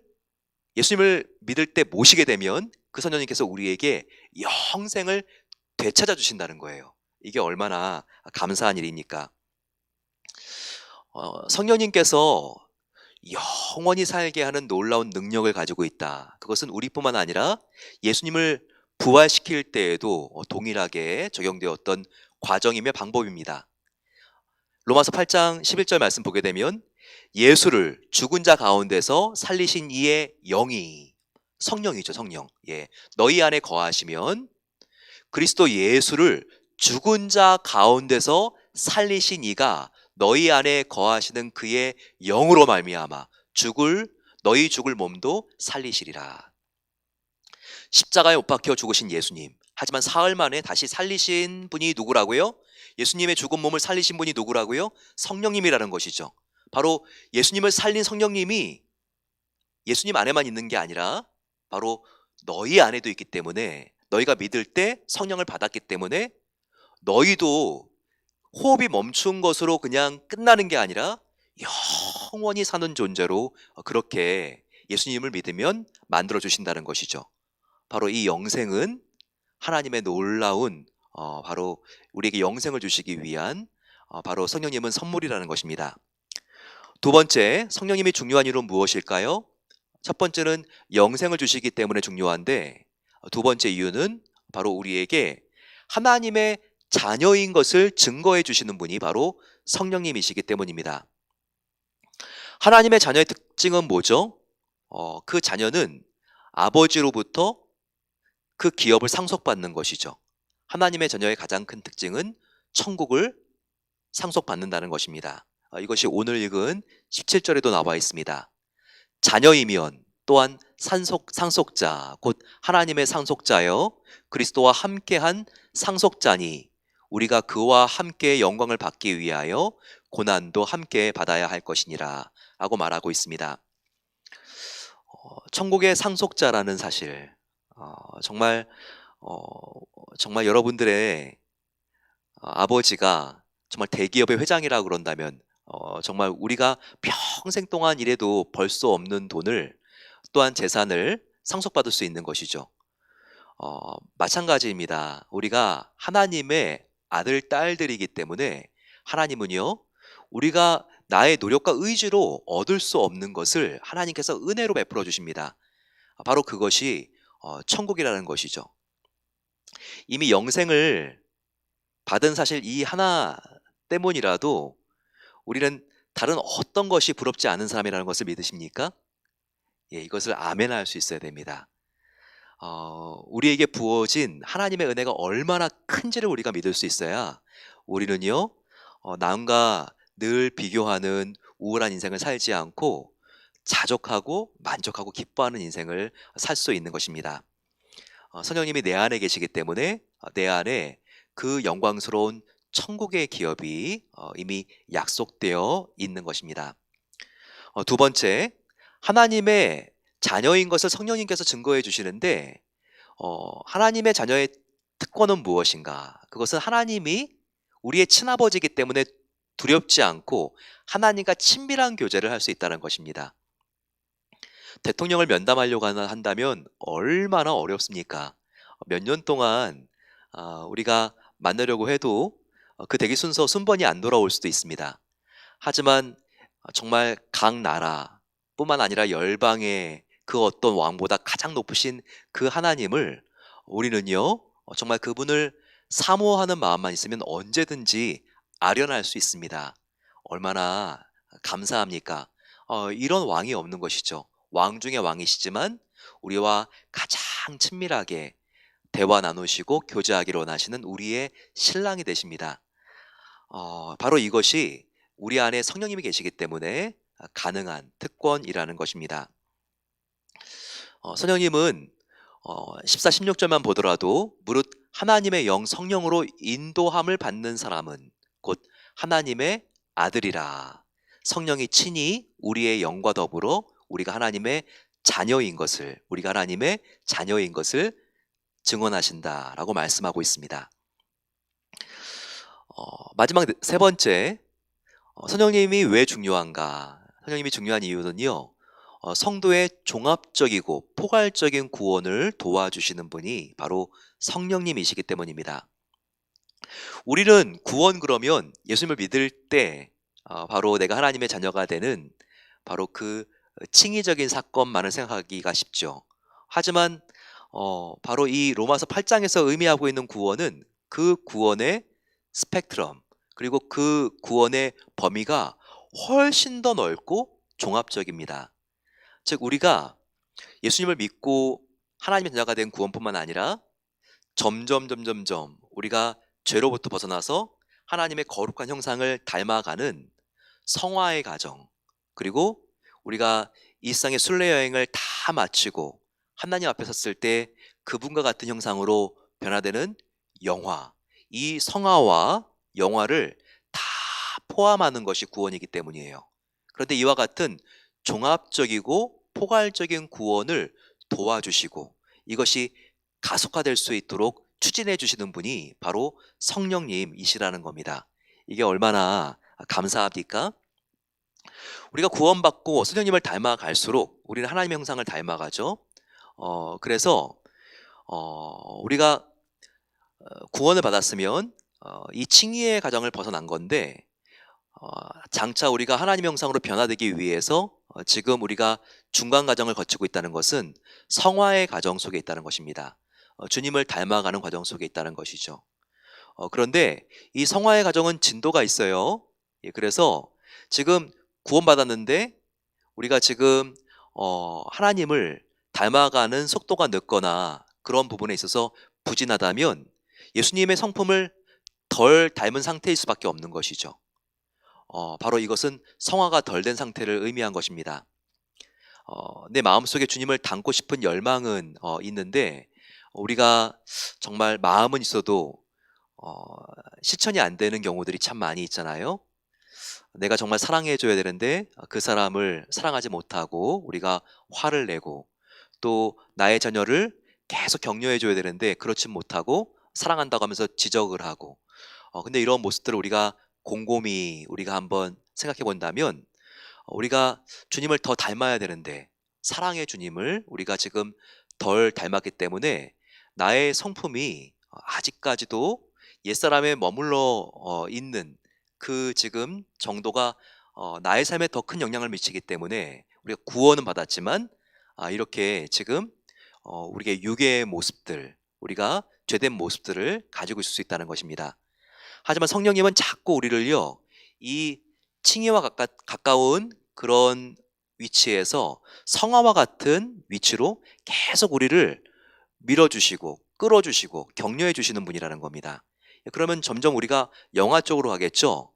예수님을 믿을 때 모시게 되면 그 성령님께서 우리에게 영생을 되찾아 주신다는 거예요. 이게 얼마나 감사한 일입니까? 성령님께서 영원히 살게 하는 놀라운 능력을 가지고 있다. 그것은 우리뿐만 아니라 예수님을 부활시킬 때에도 동일하게 적용되었던 과정이며 방법입니다. 로마서 8장 11절 말씀 보게 되면 예수를 죽은 자 가운데서 살리신 이의 영이 성령이죠, 성령. 예. 너희 안에 거하시면 그리스도 예수를 죽은 자 가운데서 살리신 이가 너희 안에 거하시는 그의 영으로 말미암아 너희 죽을 몸도 살리시리라. 십자가에 못 박혀 죽으신 예수님, 하지만 사흘 만에 다시 살리신 분이 누구라고요? 예수님의 죽은 몸을 살리신 분이 누구라고요? 성령님이라는 것이죠. 바로 예수님을 살린 성령님이 예수님 안에만 있는 게 아니라 바로 너희 안에도 있기 때문에, 너희가 믿을 때 성령을 받았기 때문에 너희도 호흡이 멈춘 것으로 그냥 끝나는 게 아니라 영원히 사는 존재로 그렇게 예수님을 믿으면 만들어 주신다는 것이죠. 바로 이 영생은 하나님의 놀라운 바로 우리에게 영생을 주시기 위한 바로 성령님은 선물이라는 것입니다. 두 번째, 성령님이 중요한 이유는 무엇일까요? 첫 번째는 영생을 주시기 때문에 중요한데, 두 번째 이유는 바로 우리에게 하나님의 자녀인 것을 증거해 주시는 분이 바로 성령님이시기 때문입니다. 하나님의 자녀의 특징은 뭐죠? 그 자녀는 아버지로부터 그 기업을 상속받는 것이죠. 하나님의 자녀의 가장 큰 특징은 천국을 상속받는다는 것입니다. 이것이 오늘 읽은 17절에도 나와 있습니다. 자녀이면 또한 상속자, 곧 하나님의 상속자여 그리스도와 함께한 상속자니 우리가 그와 함께 영광을 받기 위하여 고난도 함께 받아야 할 것이니라 라고 말하고 있습니다. 천국의 상속자라는 사실, 정말 여러분들의 아버지가 정말 대기업의 회장이라 그런다면 정말 우리가 평생 동안 일해도 벌 수 없는 돈을, 또한 재산을 상속받을 수 있는 것이죠. 마찬가지입니다. 우리가 하나님의 아들, 딸들이기 때문에 하나님은요, 우리가 나의 노력과 의지로 얻을 수 없는 것을 하나님께서 은혜로 베풀어 주십니다. 바로 그것이 천국이라는 것이죠. 이미 영생을 받은 사실 이 하나 때문이라도 우리는 다른 어떤 것이 부럽지 않은 사람이라는 것을 믿으십니까? 예, 이것을 아멘 할 수 있어야 됩니다. 우리에게 부어진 하나님의 은혜가 얼마나 큰지를 우리가 믿을 수 있어야 우리는요, 남과 늘 비교하는 우울한 인생을 살지 않고 자족하고 만족하고 기뻐하는 인생을 살 수 있는 것입니다. 성령님이 내 안에 계시기 때문에 내 안에 그 영광스러운 천국의 기업이 이미 약속되어 있는 것입니다. 두 번째, 하나님의 자녀인 것을 성령님께서 증거해 주시는데, 하나님의 자녀의 특권은 무엇인가? 그것은 하나님이 우리의 친아버지이기 때문에 두렵지 않고 하나님과 친밀한 교제를 할 수 있다는 것입니다. 대통령을 면담하려고 한다면 얼마나 어렵습니까? 몇 년 동안 우리가 만나려고 해도 그 대기 순서 순번이 안 돌아올 수도 있습니다. 하지만 정말 각 나라뿐만 아니라 열방의 그 어떤 왕보다 가장 높으신 그 하나님을 우리는요, 정말 그분을 사모하는 마음만 있으면 언제든지 아련할 수 있습니다. 얼마나 감사합니까? 이런 왕이 없는 것이죠. 왕 중에 왕이시지만 우리와 가장 친밀하게 대화 나누시고 교제하기를 원하시는 우리의 신랑이 되십니다. 바로 이것이 우리 안에 성령님이 계시기 때문에 가능한 특권이라는 것입니다. 성령님은 14, 16절만 보더라도 무릇 하나님의 영 성령으로 인도함을 받는 사람은 곧 하나님의 아들이라. 성령이 친히 우리의 영과 더불어 우리가 하나님의 자녀인 것을, 우리가 하나님의 자녀인 것을 증언하신다라고 말씀하고 있습니다. 마지막 세 번째, 성령님이 왜 중요한가? 성령님이 중요한 이유는요, 성도의 종합적이고 포괄적인 구원을 도와주시는 분이 바로 성령님이시기 때문입니다. 우리는 구원 그러면 예수님을 믿을 때 바로 내가 하나님의 자녀가 되는 바로 그 칭의적인 사건만을 생각하기가 쉽죠. 하지만 바로 이 로마서 8장에서 의미하고 있는 구원은 그 구원의 스펙트럼, 그리고 그 구원의 범위가 훨씬 더 넓고 종합적입니다. 즉 우리가 예수님을 믿고 하나님의 자녀가 된 구원뿐만 아니라 점점 우리가 죄로부터 벗어나서 하나님의 거룩한 형상을 닮아가는 성화의 과정, 그리고 우리가 일상의 순례 여행을 다 마치고 하나님 앞에 섰을 때 그분과 같은 형상으로 변화되는 영화, 이 성화와 영화를 다 포함하는 것이 구원이기 때문이에요. 그런데 이와 같은 종합적이고 포괄적인 구원을 도와주시고 이것이 가속화될 수 있도록 추진해 주시는 분이 바로 성령님이시라는 겁니다. 이게 얼마나 감사합니까? 우리가 구원받고 성령님을 닮아갈수록 우리는 하나님의 형상을 닮아가죠. 그래서 우리가 구원을 받았으면 이 칭의의 과정을 벗어난 건데 장차 우리가 하나님의 형상으로 변화되기 위해서 지금 우리가 중간 과정을 거치고 있다는 것은 성화의 과정 속에 있다는 것입니다. 주님을 닮아가는 과정 속에 있다는 것이죠. 그런데 이 성화의 과정은 진도가 있어요. 그래서 지금 구원받았는데 우리가 지금 하나님을 닮아가는 속도가 늦거나 그런 부분에 있어서 부진하다면 예수님의 성품을 덜 닮은 상태일 수밖에 없는 것이죠. 바로 이것은 성화가 덜 된 상태를 의미한 것입니다. 내 마음속에 주님을 닮고 싶은 열망은 있는데 우리가 정말 마음은 있어도 실천이 안 되는 경우들이 참 많이 있잖아요. 내가 정말 사랑해줘야 되는데 그 사람을 사랑하지 못하고 우리가 화를 내고, 또 나의 자녀를 계속 격려해줘야 되는데 그렇지 못하고 사랑한다고 하면서 지적을 하고, 근데 이런 모습들을 우리가 곰곰이 우리가 한번 생각해 본다면 우리가 주님을 더 닮아야 되는데 사랑의 주님을 우리가 지금 덜 닮았기 때문에 나의 성품이 아직까지도 옛사람에 머물러 있는 그 지금 정도가 나의 삶에 더 큰 영향을 미치기 때문에 우리가 구원은 받았지만 이렇게 지금 우리의 육의 모습들, 우리가 죄된 모습들을 가지고 있을 수 있다는 것입니다. 하지만 성령님은 자꾸 우리를요, 이 칭의와 가까운 그런 위치에서 성화와 같은 위치로 계속 우리를 밀어주시고 끌어주시고 격려해 주시는 분이라는 겁니다. 그러면 점점 우리가 영화 쪽으로 가겠죠.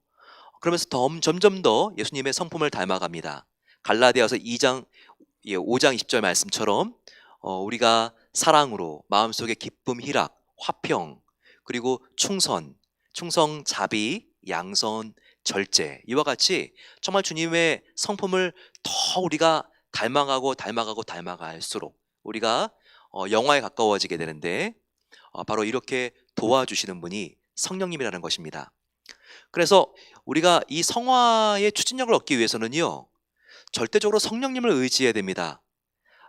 그러면서 점점 더 예수님의 성품을 닮아갑니다. 갈라디아서 5장 20절 말씀처럼 우리가 사랑으로 마음속에 기쁨, 희락, 화평, 그리고 충성, 자비, 양선, 절제, 이와 같이 정말 주님의 성품을 더 우리가 닮아갈수록 우리가 영화에 가까워지게 되는데 바로 이렇게 도와주시는 분이 성령님이라는 것입니다. 그래서 우리가 이 성화의 추진력을 얻기 위해서는요, 절대적으로 성령님을 의지해야 됩니다.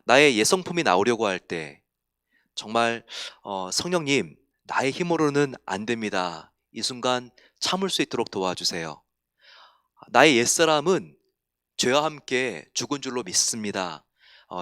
나의 옛성품이 나오려고 할 때 정말 성령님, 나의 힘으로는 안 됩니다. 이 순간 참을 수 있도록 도와주세요. 나의 옛사람은 죄와 함께 죽은 줄로 믿습니다.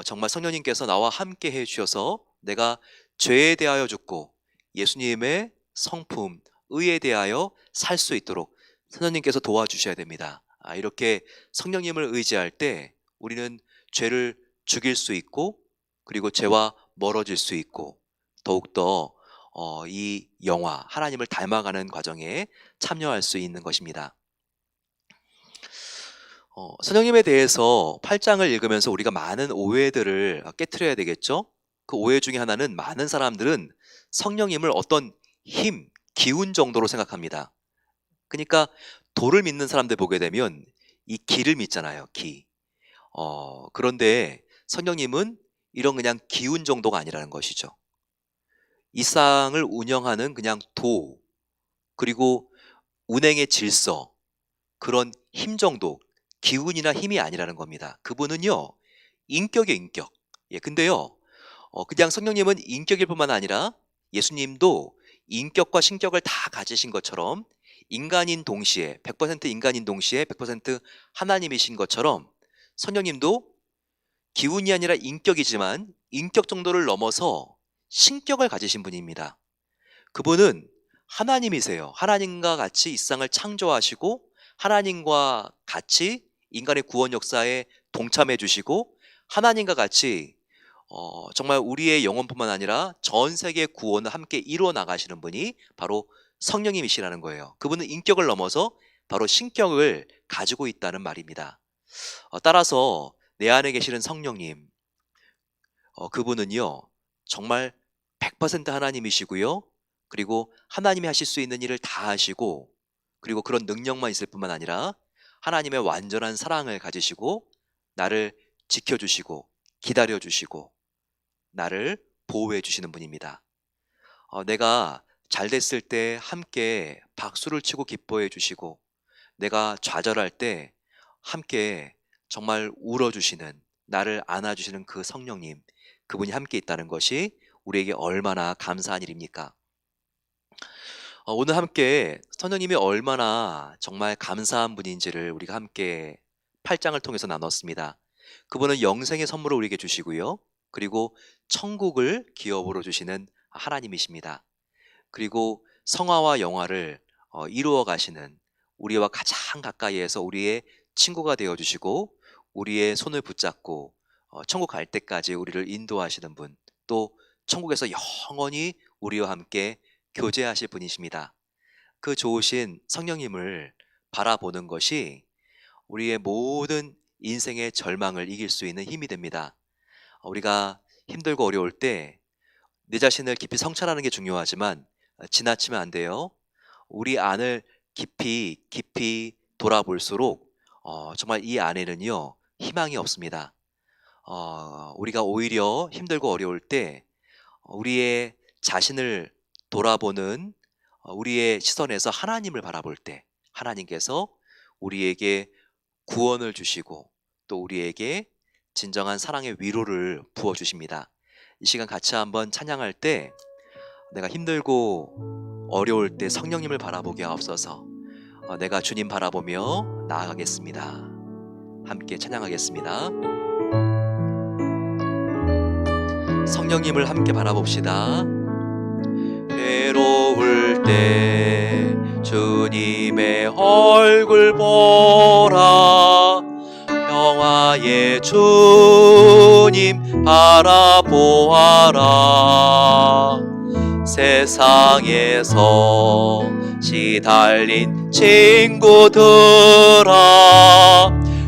정말 성령님께서 나와 함께 해주셔서 내가 죄에 대하여 죽고 예수님의 성품, 의에 대하여 살 수 있도록 성령님께서 도와주셔야 됩니다. 이렇게 성령님을 의지할 때 우리는 죄를 죽일 수 있고, 그리고 죄와 멀어질 수 있고, 더욱더 이 영화, 하나님을 닮아가는 과정에 참여할 수 있는 것입니다. 성령님에 대해서 8장을 읽으면서 우리가 많은 오해들을 깨트려야 되겠죠? 그 오해 중에 하나는 많은 사람들은 성령님을 어떤 힘, 기운 정도로 생각합니다. 그러니까 돌을 믿는 사람들 보게 되면 이 기를 믿잖아요. 기. 그런데 성령님은 이런 그냥 기운 정도가 아니라는 것이죠. 이 세상을 운영하는 그냥 도, 그리고 운행의 질서, 그런 힘 정도, 기운이나 힘이 아니라는 겁니다. 그분은요, 인격의 인격. 예, 근데요, 그냥 성령님은 인격일 뿐만 아니라 예수님도 인격과 신격을 다 가지신 것처럼 인간인 동시에 100% 인간인 동시에 100% 하나님이신 것처럼 성령님도 기운이 아니라 인격이지만 인격 정도를 넘어서 신격을 가지신 분입니다. 그분은 하나님이세요. 하나님과 같이 이 세상을 창조하시고 하나님과 같이 인간의 구원 역사에 동참해 주시고 하나님과 같이 정말 우리의 영혼뿐만 아니라 전 세계 구원을 함께 이루어 나가시는 분이 바로 성령님이시라는 거예요. 그분은 인격을 넘어서 바로 신격을 가지고 있다는 말입니다. 따라서 내 안에 계시는 성령님, 그분은요 정말 100% 하나님이시고요. 그리고 하나님이 하실 수 있는 일을 다 하시고, 그리고 그런 능력만 있을 뿐만 아니라 하나님의 완전한 사랑을 가지시고 나를 지켜주시고 기다려주시고 나를 보호해 주시는 분입니다. 내가 잘 됐을 때 함께 박수를 치고 기뻐해 주시고, 내가 좌절할 때 함께 정말 울어주시는, 나를 안아주시는 그 성령님, 그분이 함께 있다는 것이 우리에게 얼마나 감사한 일입니까? 오늘 함께 성령님이 얼마나 정말 감사한 분인지를 우리가 함께 8장을 통해서 나눴습니다. 그분은 영생의 선물을 우리에게 주시고요. 그리고 천국을 기업으로 주시는 하나님이십니다. 그리고 성화와 영화를 이루어 가시는, 우리와 가장 가까이에서 우리의 친구가 되어 주시고 우리의 손을 붙잡고 천국 갈 때까지 우리를 인도하시는 분, 또 천국에서 영원히 우리와 함께 교제하실 분이십니다. 그 좋으신 성령님을 바라보는 것이 우리의 모든 인생의 절망을 이길 수 있는 힘이 됩니다. 우리가 힘들고 어려울 때 내 자신을 깊이 성찰하는 게 중요하지만 지나치면 안 돼요. 우리 안을 깊이 돌아볼수록 정말 이 안에는요 희망이 없습니다. 우리가 오히려 힘들고 어려울 때 우리의 자신을 돌아보는 우리의 시선에서 하나님을 바라볼 때 하나님께서 우리에게 구원을 주시고 또 우리에게 진정한 사랑의 위로를 부어주십니다. 이 시간 같이 한번 찬양할 때 내가 힘들고 어려울 때 성령님을 바라보게 하옵소서. 내가 주님 바라보며 나아가겠습니다. 함께 찬양하겠습니다. 성령님을 함께 바라봅시다. 외로울 때 주님의 얼굴 보라, 평화의 주님 바라보아라. 세상에서 시달린 친구들아,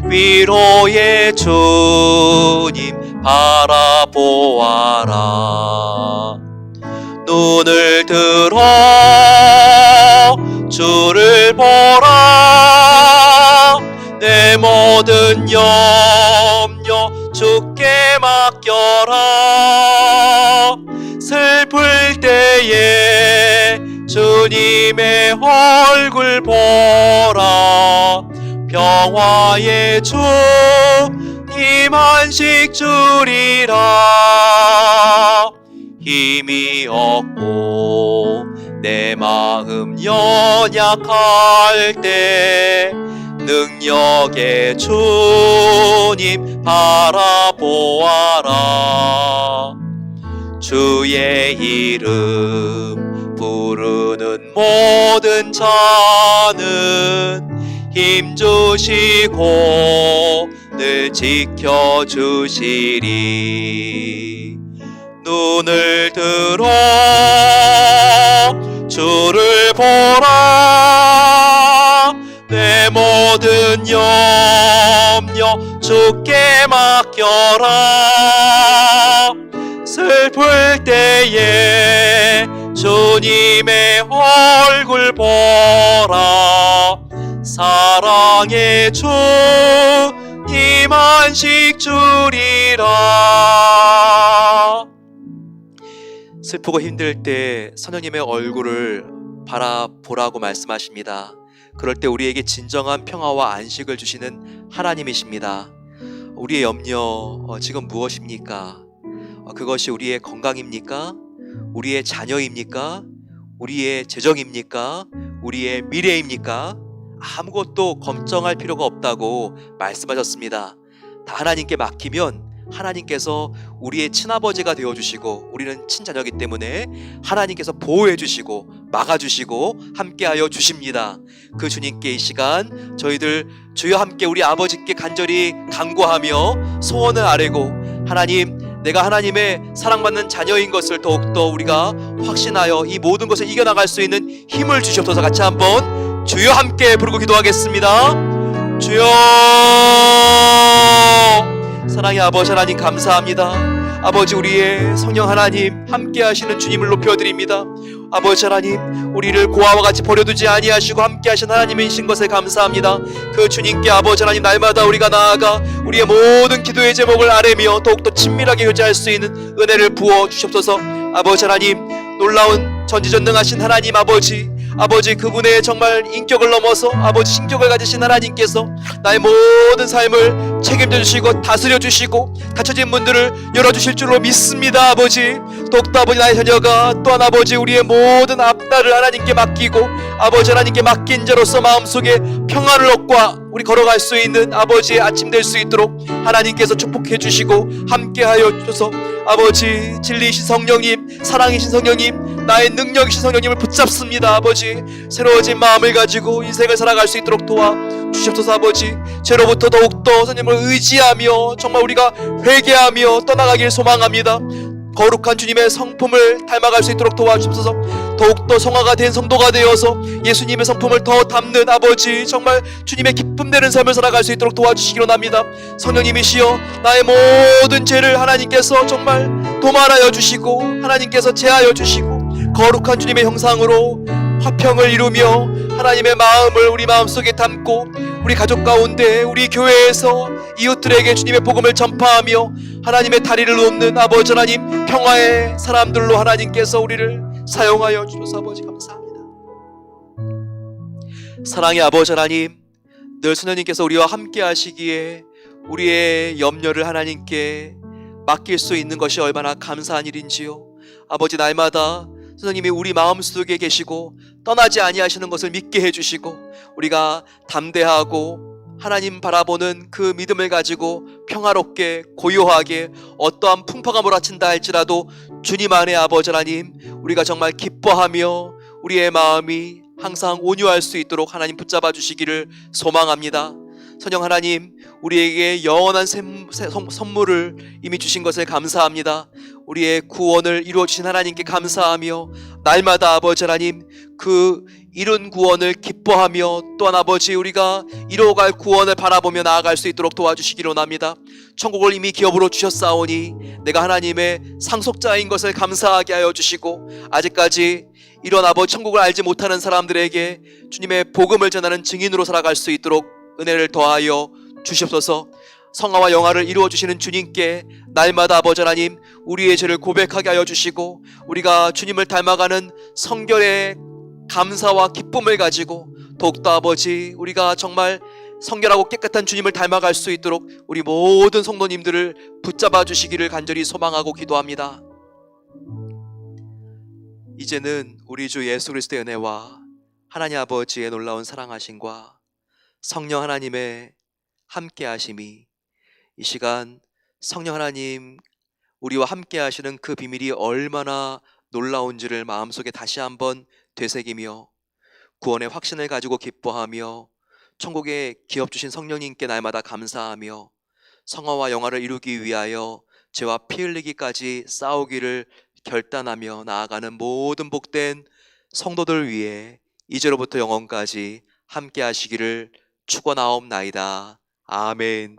위로의 주님 바라보아라. 눈을 들어 주를 보라, 내 모든 염려 주께 맡겨라. 슬플 때에 주님의 얼굴 보라, 평화의 주님 안식 주리라. 힘이 없고 내 마음 연약할 때 능력의 주님 바라보아라. 주의 이름 부르는 모든 자는 힘주시고 늘 지켜주시리. 눈을 들어 주를 보라, 내 모든 염려 주께 맡겨라. 슬플 때에 주님의 얼굴 보라, 사랑의 주 임한식 주리라. 슬프고 힘들 때 성령님의 얼굴을 바라보라고 말씀하십니다. 그럴 때 우리에게 진정한 평화와 안식을 주시는 하나님이십니다. 우리의 염려 지금 무엇입니까? 그것이 우리의 건강입니까? 우리의 자녀입니까? 우리의 재정입니까? 우리의 미래입니까? 아무것도 걱정할 필요가 없다고 말씀하셨습니다. 다 하나님께 맡기면 하나님께서 우리의 친아버지가 되어주시고, 우리는 친자녀이기 때문에 하나님께서 보호해주시고 막아주시고 함께하여 주십니다. 그 주님께 이 시간 저희들 주여 함께 우리 아버지께 간절히 간구하며 소원을 아뢰고, 하나님, 내가 하나님의 사랑받는 자녀인 것을 더욱더 우리가 확신하여 이 모든 것을 이겨나갈 수 있는 힘을 주시옵소서. 같이 한번 주여 함께 부르고 기도하겠습니다. 주여. 사랑의 아버지 하나님 감사합니다. 아버지, 우리의 성령 하나님 함께 하시는 주님을 높여드립니다. 아버지 하나님, 우리를 고아와 같이 버려두지 아니하시고 함께 하신 하나님이신 것에 감사합니다. 그 주님께 아버지 하나님 날마다 우리가 나아가 우리의 모든 기도의 제목을 아뢰며 더욱더 친밀하게 교제할 수 있는 은혜를 부어 주시옵소서. 아버지 하나님, 놀라운 전지전능하신 하나님 아버지, 그분의 정말 인격을 넘어서 아버지 신격을 가지신 하나님께서 나의 모든 삶을 책임져 주시고 다스려 주시고 닫혀진 문들을 열어주실 줄로 믿습니다. 아버지, 더욱더 아버지 나의 자녀가 또한 아버지 우리의 모든 앞날을 하나님께 맡기고 아버지 하나님께 맡긴 자로서 마음속에 평안을 얻고 우리 걸어갈 수 있는 아버지의 아침 될 수 있도록 하나님께서 축복해 주시고 함께하여 주셔서 아버지, 진리이신 성령님, 사랑이신 성령님, 나의 능력이신 성령님을 붙잡습니다. 아버지, 새로워진 마음을 가지고 인생을 살아갈 수 있도록 도와 주시옵소서. 아버지, 죄로부터 더욱더 성령님을 의지하며 정말 우리가 회개하며 떠나가길 소망합니다. 거룩한 주님의 성품을 닮아갈 수 있도록 도와주옵소서. 더욱더 성화가 된 성도가 되어서 예수님의 성품을 더 담는 아버지, 정말 주님의 기쁨 되는 삶을 살아갈 수 있도록 도와주시기로 합니다. 성령님이시여, 나의 모든 죄를 하나님께서 정말 도말하여 주시고 하나님께서 제하여 주시고 거룩한 주님의 형상으로 화평을 이루며 하나님의 마음을 우리 마음속에 담고 우리 가족 가운데 우리 교회에서 이웃들에게 주님의 복음을 전파하며 하나님의 다리를 놓는 아버지 하나님, 평화의 사람들로 하나님께서 우리를 사용하여 주셔서 아버지 감사합니다. 사랑의 아버지 하나님, 늘 성령님께서 우리와 함께 하시기에 우리의 염려를 하나님께 맡길 수 있는 것이 얼마나 감사한 일인지요. 아버지, 날마다 성령님이 우리 마음속에 계시고 떠나지 아니하시는 것을 믿게 해주시고 우리가 담대하고 하나님 바라보는 그 믿음을 가지고 평화롭게 고요하게 어떠한 풍파가 몰아친다 할지라도 주님 안에 아버지 하나님, 우리가 정말 기뻐하며 우리의 마음이 항상 온유할 수 있도록 하나님 붙잡아 주시기를 소망합니다. 성령 하나님, 우리에게 영원한 선물을 이미 주신 것을 감사합니다. 우리의 구원을 이루어 주신 하나님께 감사하며 날마다 아버지 하나님, 그 이룬 구원을 기뻐하며 또한 아버지 우리가 이루어갈 구원을 바라보며 나아갈 수 있도록 도와주시기로 합니다. 천국을 이미 기업으로 주셨사오니 내가 하나님의 상속자인 것을 감사하게 하여 주시고, 아직까지 이런 아버지 천국을 알지 못하는 사람들에게 주님의 복음을 전하는 증인으로 살아갈 수 있도록 은혜를 더하여 주시옵소서. 성화와 영화를 이루어 주시는 주님께 날마다 아버지 하나님, 우리의 죄를 고백하게 하여 주시고 우리가 주님을 닮아가는 성결의 감사와 기쁨을 가지고 더욱더 아버지 우리가 정말 성결하고 깨끗한 주님을 닮아갈 수 있도록 우리 모든 성도님들을 붙잡아 주시기를 간절히 소망하고 기도합니다. 이제는 우리 주 예수 그리스도의 은혜와 하나님 아버지의 놀라운 사랑하심과 성령 하나님의 함께하심이 이 시간 성령 하나님 우리와 함께하시는 그 비밀이 얼마나 놀라운지를 마음속에 다시 한번 되새기며 구원의 확신을 가지고 기뻐하며 천국에 기업 주신 성령님께 날마다 감사하며 성화와 영화를 이루기 위하여 죄와 피 흘리기까지 싸우기를 결단하며 나아가는 모든 복된 성도들 위해 이제로부터 영원까지 함께 하시기를 축원하옵나이다. 아멘.